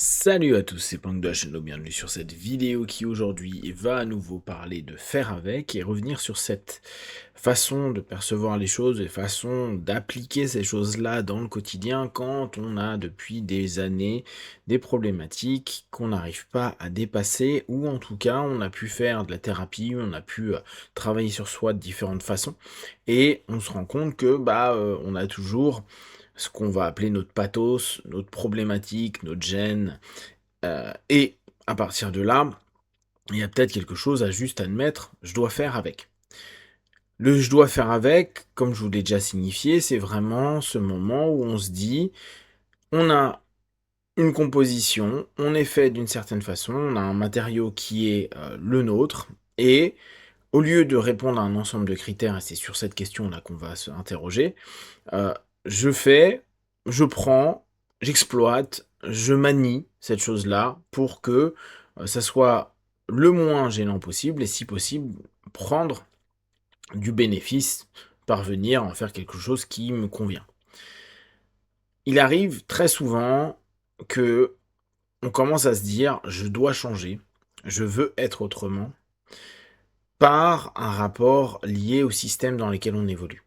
Salut à tous, c'est Punk de la chaîne, bienvenue sur cette vidéo qui aujourd'hui va à nouveau parler de faire avec et revenir sur cette façon de percevoir les choses et façon d'appliquer ces choses-là dans le quotidien quand on a depuis des années des problématiques qu'on n'arrive pas à dépasser ou en tout cas on a pu faire de la thérapie, on a pu travailler sur soi de différentes façons et on se rend compte que on a toujours ce qu'on va appeler notre pathos, notre problématique, notre gêne, et à partir de là, il y a peut-être quelque chose à juste admettre, je dois faire avec. Le je dois faire avec, comme je vous l'ai déjà signifié, c'est vraiment ce moment où on se dit, on a une composition, on est fait d'une certaine façon, on a un matériau qui est le nôtre, et au lieu de répondre à un ensemble de critères, et c'est sur cette question-là qu'on va se interroger, euh, je fais, je prends, j'exploite, je manie cette chose-là pour que ça soit le moins gênant possible et si possible prendre du bénéfice, parvenir à en faire quelque chose qui me convient. Il arrive très souvent que on commence à se dire je dois changer, je veux être autrement par un rapport lié au système dans lequel on évolue.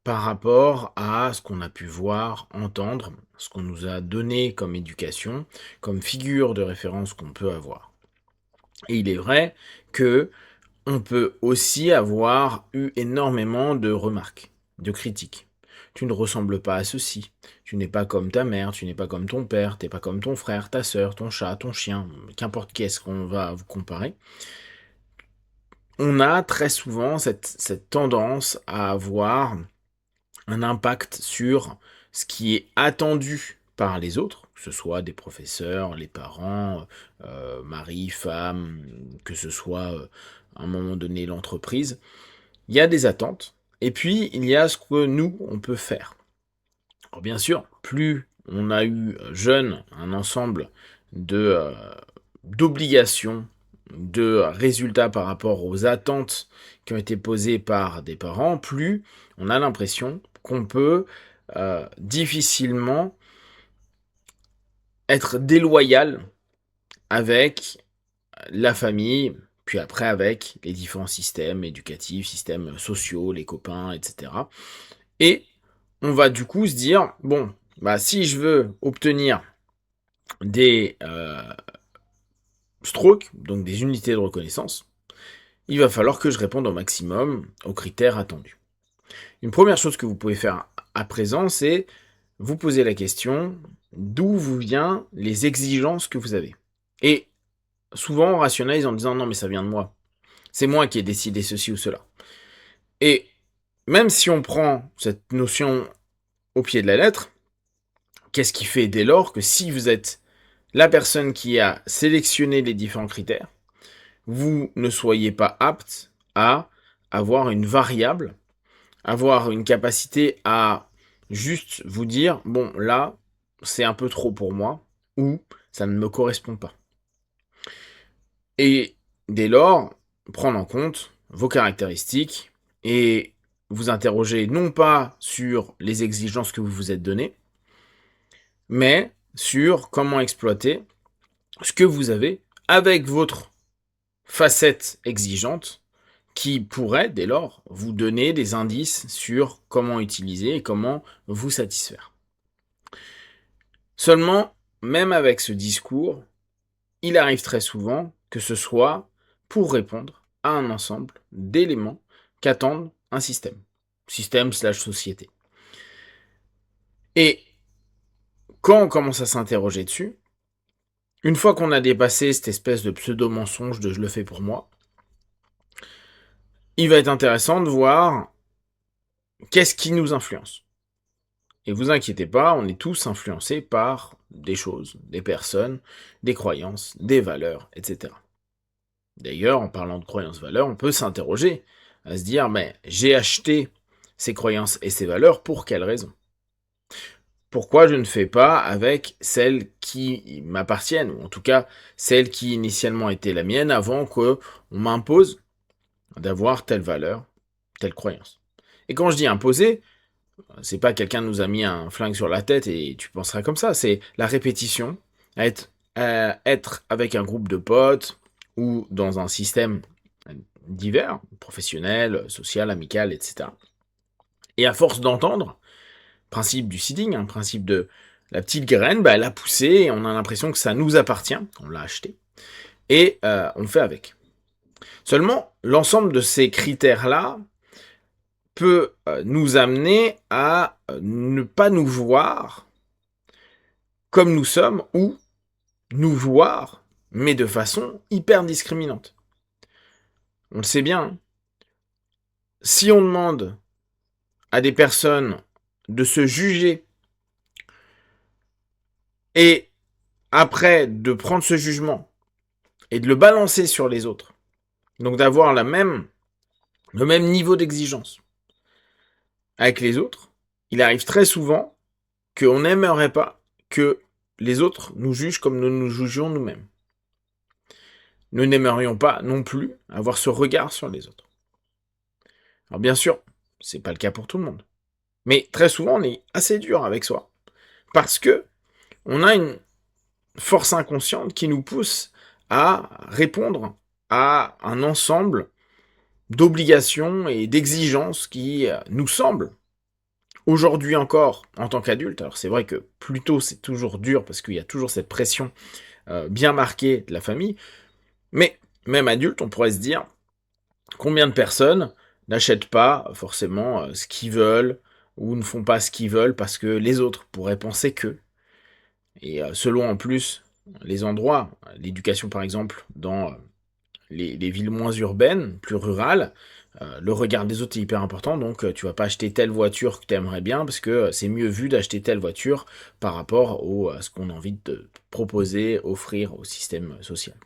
Par rapport à ce qu'on a pu voir, entendre, ce qu'on nous a donné comme éducation, comme figure de référence qu'on peut avoir. Et il est vrai que on peut aussi avoir eu énormément de remarques, de critiques. Tu ne ressembles pas à ceci. Tu n'es pas comme ta mère, tu n'es pas comme ton père, tu n'es pas comme ton frère, ta sœur, ton chat, ton chien, qu'importe qui est-ce qu'on va vous comparer. On a très souvent cette tendance à avoir un impact sur ce qui est attendu par les autres, que ce soit des professeurs, les parents, mari, femme, que ce soit à un moment donné l'entreprise. Il y a des attentes, et puis il y a ce que nous, on peut faire. Alors bien sûr, plus on a eu jeune un ensemble de d'obligations, de résultats par rapport aux attentes qui ont été posées par des parents, plus on a l'impression qu'on peut difficilement être déloyal avec la famille, puis après avec les différents systèmes éducatifs, systèmes sociaux, les copains, etc. Et on va du coup se dire, bon, si je veux obtenir des strokes, donc des unités de reconnaissance, il va falloir que je réponde au maximum aux critères attendus. Une première chose que vous pouvez faire à présent, c'est vous poser la question d'où vous viennent les exigences que vous avez. Et souvent on rationalise en disant non mais ça vient de moi. C'est moi qui ai décidé ceci ou cela. Et même si on prend cette notion au pied de la lettre, qu'est-ce qui fait dès lors que si vous êtes la personne qui a sélectionné les différents critères, vous ne soyez pas apte à avoir une variable, avoir une capacité à juste vous dire, bon là, c'est un peu trop pour moi, ou ça ne me correspond pas. Et dès lors, prendre en compte vos caractéristiques et vous interroger non pas sur les exigences que vous vous êtes données, mais sur comment exploiter ce que vous avez avec votre facette exigeante qui pourrait dès lors vous donner des indices sur comment utiliser et comment vous satisfaire. Seulement, même avec ce discours, il arrive très souvent que ce soit pour répondre à un ensemble d'éléments qu'attendent un système. Système/société. Et quand on commence à s'interroger dessus, une fois qu'on a dépassé cette espèce de pseudo-mensonge de je le fais pour moi, il va être intéressant de voir qu'est-ce qui nous influence. Et vous inquiétez pas, on est tous influencés par des choses, des personnes, des croyances, des valeurs, etc. D'ailleurs, en parlant de croyances-valeurs, on peut s'interroger, à se dire, mais j'ai acheté ces croyances et ces valeurs pour quelle raison? Pourquoi je ne fais pas avec celles qui m'appartiennent, ou en tout cas celles qui initialement étaient la mienne avant qu'on m'impose d'avoir telle valeur, telle croyance. Et quand je dis imposer, c'est pas quelqu'un nous a mis un flingue sur la tête et tu penseras comme ça, c'est la répétition, être être avec un groupe de potes ou dans un système divers, professionnel, social, amical, etc. Et à force d'entendre, principe du seeding, principe de la petite graine, bah, elle a poussé et on a l'impression que ça nous appartient, on l'a acheté, et on fait avec. Seulement, l'ensemble de ces critères-là peut nous amener à ne pas nous voir comme nous sommes ou nous voir, mais de façon hyper discriminante. On le sait bien, hein. Si on demande à des personnes de se juger et après de prendre ce jugement et de le balancer sur les autres, donc d'avoir le même niveau d'exigence avec les autres, il arrive très souvent qu'on n'aimerait pas que les autres nous jugent comme nous nous jugeons nous-mêmes. Nous n'aimerions pas non plus avoir ce regard sur les autres. Alors bien sûr, c'est pas le cas pour tout le monde. Mais très souvent, on est assez dur avec soi. Parce que on a une force inconsciente qui nous pousse à répondre à un ensemble d'obligations et d'exigences qui nous semblent, aujourd'hui encore, en tant qu'adulte, alors c'est vrai que plus tôt c'est toujours dur parce qu'il y a toujours cette pression bien marquée de la famille, mais même adulte, on pourrait se dire, combien de personnes n'achètent pas forcément ce qu'ils veulent ou ne font pas ce qu'ils veulent parce que les autres pourraient penser que. Et selon en plus les endroits, l'éducation par exemple dans les villes moins urbaines, plus rurales, le regard des autres est hyper important, donc tu vas pas acheter telle voiture que tu aimerais bien parce que c'est mieux vu d'acheter telle voiture par rapport à ce qu'on a envie de proposer, offrir au système social.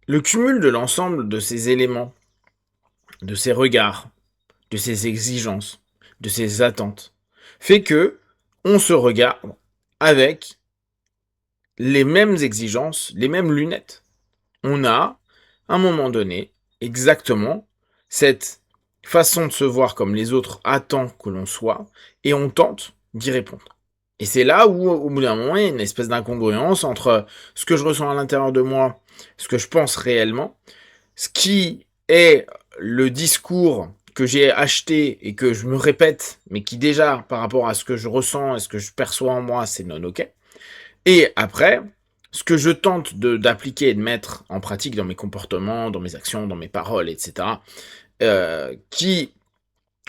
Le cumul de l'ensemble de ces éléments, de ces regards, de ces exigences, de ces attentes, fait que on se regarde avec les mêmes exigences, les mêmes lunettes. On a, à un moment donné, exactement cette façon de se voir comme les autres attendent que l'on soit, et on tente d'y répondre. Et c'est là où, au bout d'un moment, il y a une espèce d'incongruence entre ce que je ressens à l'intérieur de moi, ce que je pense réellement, ce qui est le discours que j'ai acheté et que je me répète, mais qui déjà, par rapport à ce que je ressens et ce que je perçois en moi, c'est non ok. Et après, ce que je tente d'appliquer et de mettre en pratique dans mes comportements, dans mes actions, dans mes paroles, etc., qui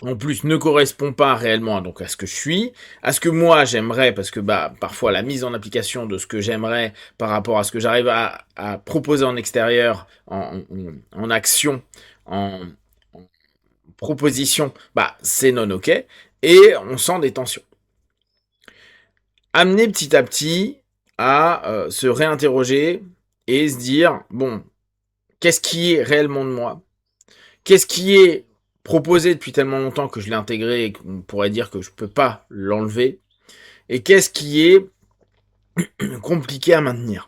en plus ne correspond pas réellement donc à ce que je suis, à ce que moi j'aimerais, parce que bah parfois la mise en application de ce que j'aimerais par rapport à ce que j'arrive à proposer en extérieur, en action, en proposition, bah c'est non ok, et on sent des tensions. Amener petit à petit à se réinterroger et se dire, bon, qu'est-ce qui est réellement de moi? Qu'est-ce qui est proposé depuis tellement longtemps que je l'ai intégré et qu'on pourrait dire que je peux pas l'enlever? Et qu'est-ce qui est compliqué à maintenir?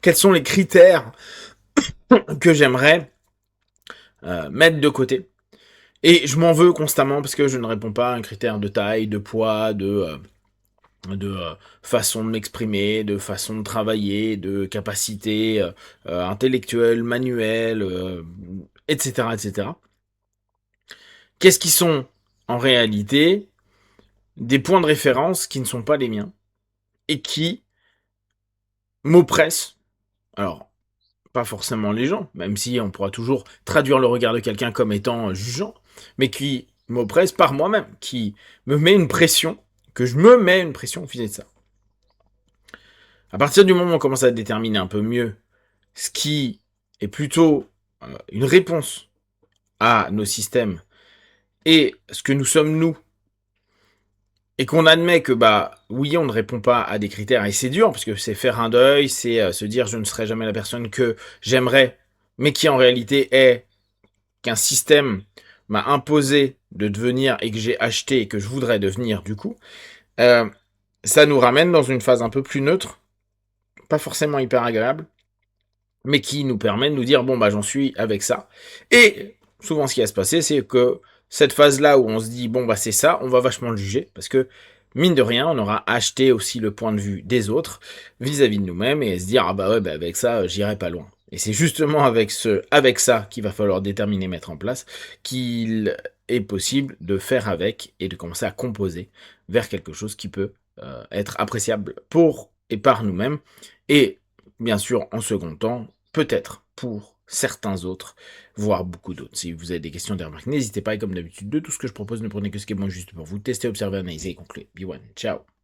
Quels sont les critères que j'aimerais mettre de côté? Et je m'en veux constamment parce que je ne réponds pas à un critère de taille, de poids, de façon de m'exprimer, de façon de travailler, de capacité intellectuelle, manuelle, etc., etc. Qu'est-ce qui sont en réalité des points de référence qui ne sont pas les miens et qui m'oppressent. Alors, pas forcément les gens, même si on pourra toujours traduire le regard de quelqu'un comme étant jugeant, mais qui m'oppressent par moi-même, qui me met une pression, que je me mets une pression vis-à-vis de ça. À partir du moment où on commence à déterminer un peu mieux ce qui est plutôt une réponse à nos systèmes et ce que nous sommes nous, et qu'on admet que bah oui on ne répond pas à des critères, et c'est dur parce que c'est faire un deuil, c'est se dire je ne serai jamais la personne que j'aimerais, mais qui en réalité est qu'un système m'a imposé de devenir et que j'ai acheté et que je voudrais devenir du coup, ça nous ramène dans une phase un peu plus neutre, pas forcément hyper agréable, mais qui nous permet de nous dire bon bah j'en suis avec ça. Et souvent ce qui va se passer c'est que cette phase là où on se dit bon bah c'est ça, on va vachement le juger parce que mine de rien, on aura acheté aussi le point de vue des autres vis-à-vis de nous-mêmes et se dire: «Ah bah ouais, bah avec ça, j'irai pas loin» et c'est justement avec ça qu'il va falloir déterminer, mettre en place, qu'il est possible de faire avec et de commencer à composer vers quelque chose qui peut, être appréciable pour et par nous-mêmes et bien sûr, en second temps, peut-être pour certains autres, voire beaucoup d'autres. Si vous avez des questions, des remarques, n'hésitez pas et comme d'habitude, de tout ce que je propose, ne prenez que ce qui est bon juste pour vous. Testez, observez, analysez et concluez. Be one. Ciao.